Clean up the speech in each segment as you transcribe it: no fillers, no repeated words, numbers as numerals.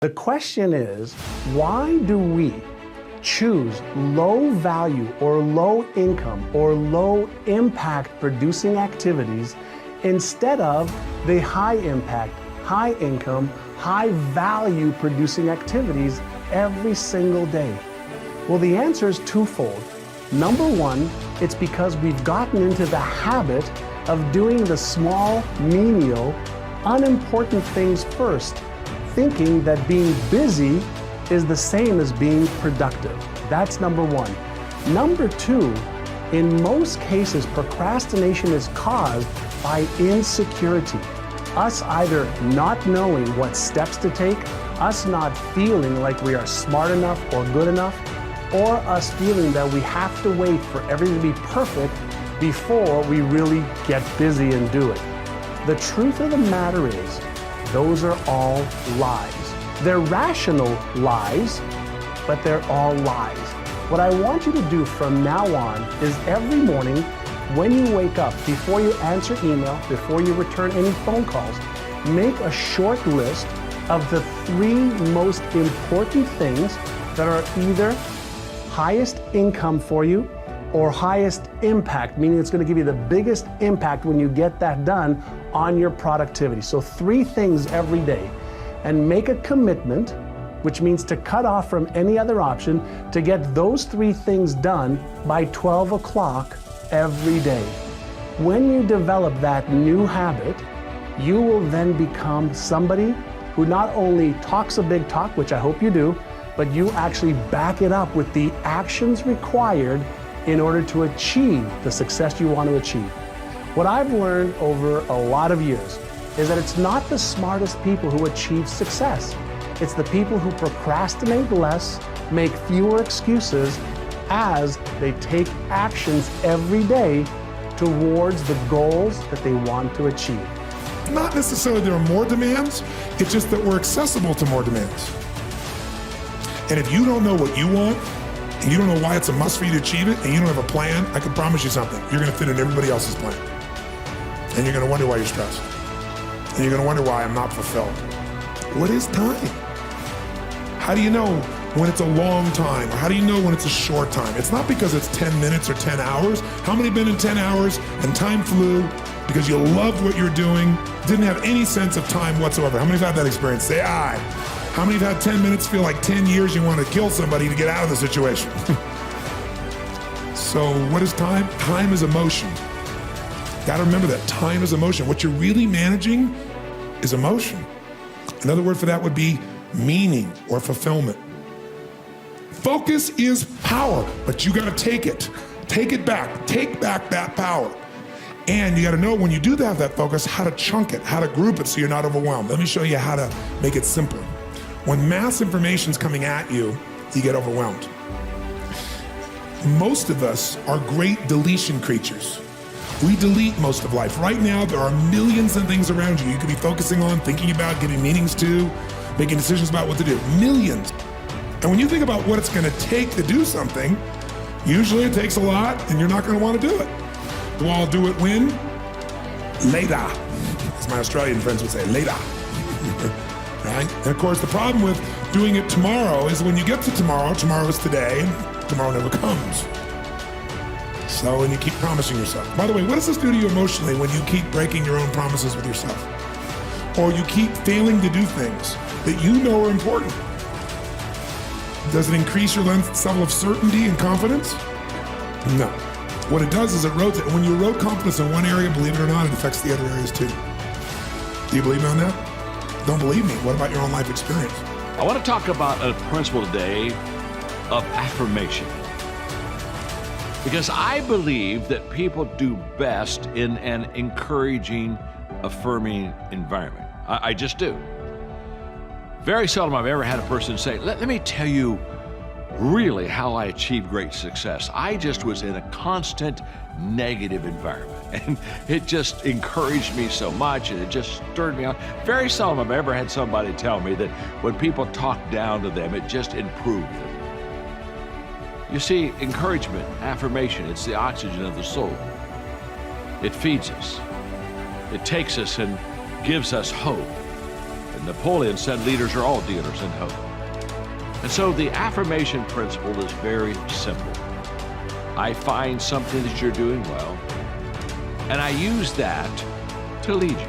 The question is, why do we choose low value or low income or low impact producing activities instead of the high impact, high income, high value producing activities every single day? Well, the answer is twofold. Number one, it's because we've gotten into the habit of doing the small, menial, unimportant things first, thinking that being busy is the same as being productive. That's number one. Number two, in most cases, procrastination is caused by insecurity. Us either not knowing what steps to take, us not feeling like we are smart enough or good enough, or us feeling that we have to wait for everything to be perfect before we really get busy and do it. The truth of the matter is, those are all lies. They're rational lies, but they're all lies. What I want you to do from now on is every morning when you wake up, before you answer email, before you return any phone calls, make a short list of the 3 most important things that are either highest income for you or highest impact, meaning it's going to give you the biggest impact when you get that done on your productivity. So 3 things every day, and make a commitment, which means to cut off from any other option, to get those 3 things done by 12 o'clock every day. When you develop that new habit, you will then become somebody who not only talks a big talk, which I hope you do, but you actually back it up with the actions required in order to achieve the success you want to achieve. What I've learned over a lot of years is that it's not the smartest people who achieve success. It's the people who procrastinate less, make fewer excuses as they take actions every day towards the goals that they want to achieve. Not necessarily there are more demands, it's just that we're accessible to more demands. And if you don't know what you want, and you don't know why it's a must for you to achieve it, and you don't have a plan, I can promise you something. You're gonna fit in everybody else's plan. And you're gonna wonder why you're stressed. And you're gonna wonder why I'm not fulfilled. What is time? How do you know when it's a long time? Or how do you know when it's a short time? It's not because it's 10 minutes or 10 hours. How many have been in 10 hours and time flew because you loved what you're doing, didn't have any sense of time whatsoever? How many have had that experience? Say aye. How many have had 10 minutes feel like 10 years you want to kill somebody to get out of the situation? So what is time? Time is emotion. Gotta remember that, time is emotion. What you're really managing is emotion. Another word for that would be meaning or fulfillment. Focus is power, but you gotta take it. Take it back, take back that power. And you gotta know when you do have that focus, how to chunk it, how to group it so you're not overwhelmed. Let me show you how to make it simpler. When mass information is coming at you, you get overwhelmed. Most of us are great deletion creatures. We delete most of life. Right now, there are millions of things around you could be focusing on, thinking about, giving meanings to, making decisions about what to do. Millions. And when you think about what it's gonna take to do something, usually it takes a lot and you're not gonna wanna do it. Well, I'll do it when? Later. As my Australian friends would say, later. Right? And of course, the problem with doing it tomorrow is when you get to tomorrow, tomorrow is today, tomorrow never comes. So, and you keep promising yourself. By the way, what does this do to you emotionally when you keep breaking your own promises with yourself? Or you keep failing to do things that you know are important? Does it increase your level of certainty and confidence? No. What it does is it erodes it. And when you erode confidence in one area, believe it or not, it affects the other areas too. Do you believe me on that? Don't believe me. What about your own life experience? I want to talk about a principle today of affirmation. Because I believe that people do best in an encouraging, affirming environment. I just do. Very seldom I've ever had a person say, let me tell you really how I achieved great success. I just was in a constant negative environment, and it just encouraged me so much, and it just stirred me on. Very seldom I've ever had somebody tell me that when people talk down to them, it just improved them. You see, encouragement, affirmation, it's the oxygen of the soul. It feeds us. It takes us and gives us hope. And Napoleon said leaders are all dealers in hope. And so the affirmation principle is very simple. I find something that you're doing well, and I use that to lead you.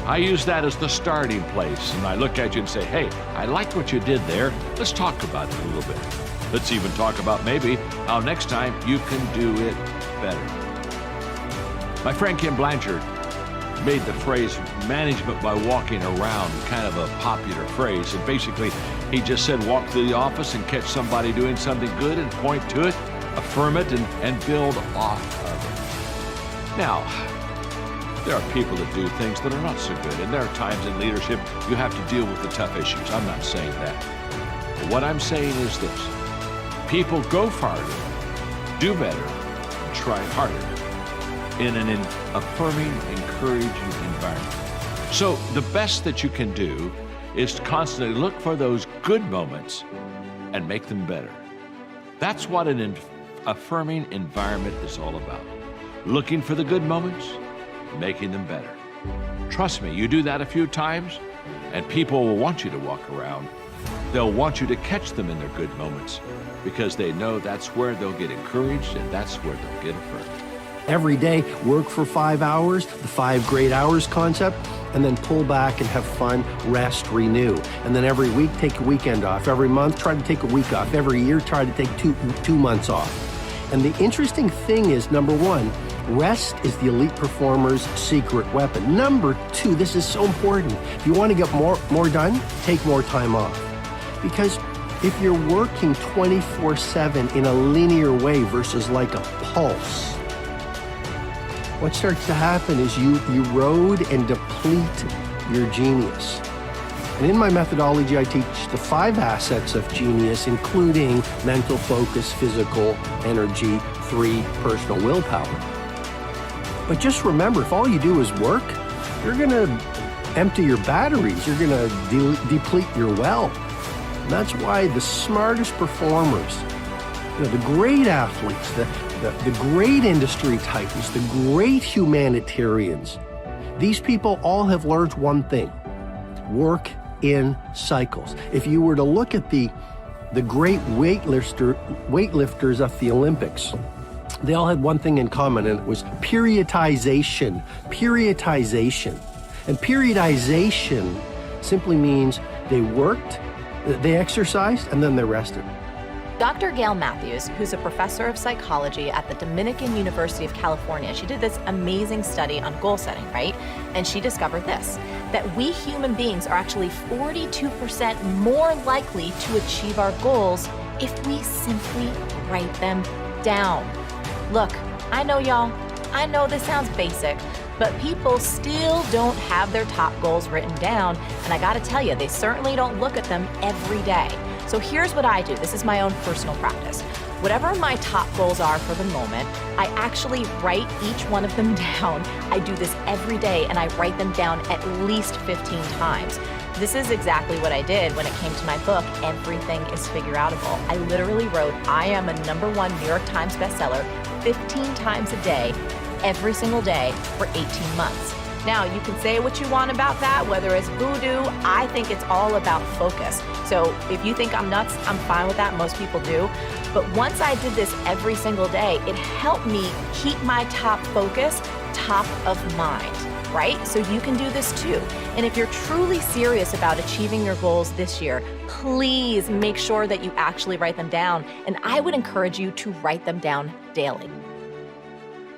I use that as the starting place, and I look at you and say, hey, I like what you did there. Let's talk about it a little bit. Let's even talk about maybe how next time you can do it better. My friend Kim Blanchard made the phrase management by walking around kind of a popular phrase. And basically, he just said walk through the office and catch somebody doing something good and point to it, affirm it, and build off of it. Now, there are people that do things that are not so good, and there are times in leadership you have to deal with the tough issues. I'm not saying that. But what I'm saying is this. People go farther, do better, and try harder in an affirming, encouraging environment. So the best that you can do is to constantly look for those good moments and make them better. That's what an affirming environment is all about. Looking for the good moments, making them better. Trust me, you do that a few times, and people will want you to walk around. They'll want you to catch them in their good moments because they know that's where they'll get encouraged and that's where they'll get affirmed. Every day, work for 5 hours, the 5 great hours concept, and then pull back and have fun, rest, renew. And then every week, take a weekend off. Every month, try to take a week off. Every year, try to take two months off. And the interesting thing is, number one, rest is the elite performer's secret weapon. Number two, this is so important. If you want to get more done, take more time off. Because if you're working 24/7 in a linear way versus like a pulse, what starts to happen is you erode and deplete your genius. And in my methodology, I teach the 5 assets of genius, including mental focus, physical energy, 3, personal willpower. But just remember, if all you do is work, you're gonna empty your batteries, you're gonna deplete your well. And that's why the smartest performers, the great athletes, the great industry titans, the great humanitarians, these people all have learned one thing: work in cycles. If you were to look at the great weightlifters of the Olympics, they all had one thing in common, and it was periodization. Periodization. And periodization simply means they worked, they exercised, and then they rested. Dr. Gail Matthews, who's a professor of psychology at the Dominican University of California, she did this amazing study on goal setting, right? And she discovered this, that we human beings are actually 42% more likely to achieve our goals if we simply write them down. Look, I know y'all, I know this sounds basic, but people still don't have their top goals written down, and I gotta tell you, they certainly don't look at them every day. So here's what I do. This is my own personal practice. Whatever my top goals are for the moment, I actually write each one of them down. I do this every day, and I write them down at least 15 times. This is exactly what I did when it came to my book, Everything is Figureoutable. I literally wrote, I am a #1 New York Times bestseller 15 times a day, every single day for 18 months. Now, you can say what you want about that, whether it's voodoo. I think it's all about focus. So if you think I'm nuts, I'm fine with that. Most people do. But once I did this every single day, it helped me keep my top focus top of mind, right? So you can do this too. And if you're truly serious about achieving your goals this year, please make sure that you actually write them down. And I would encourage you to write them down daily.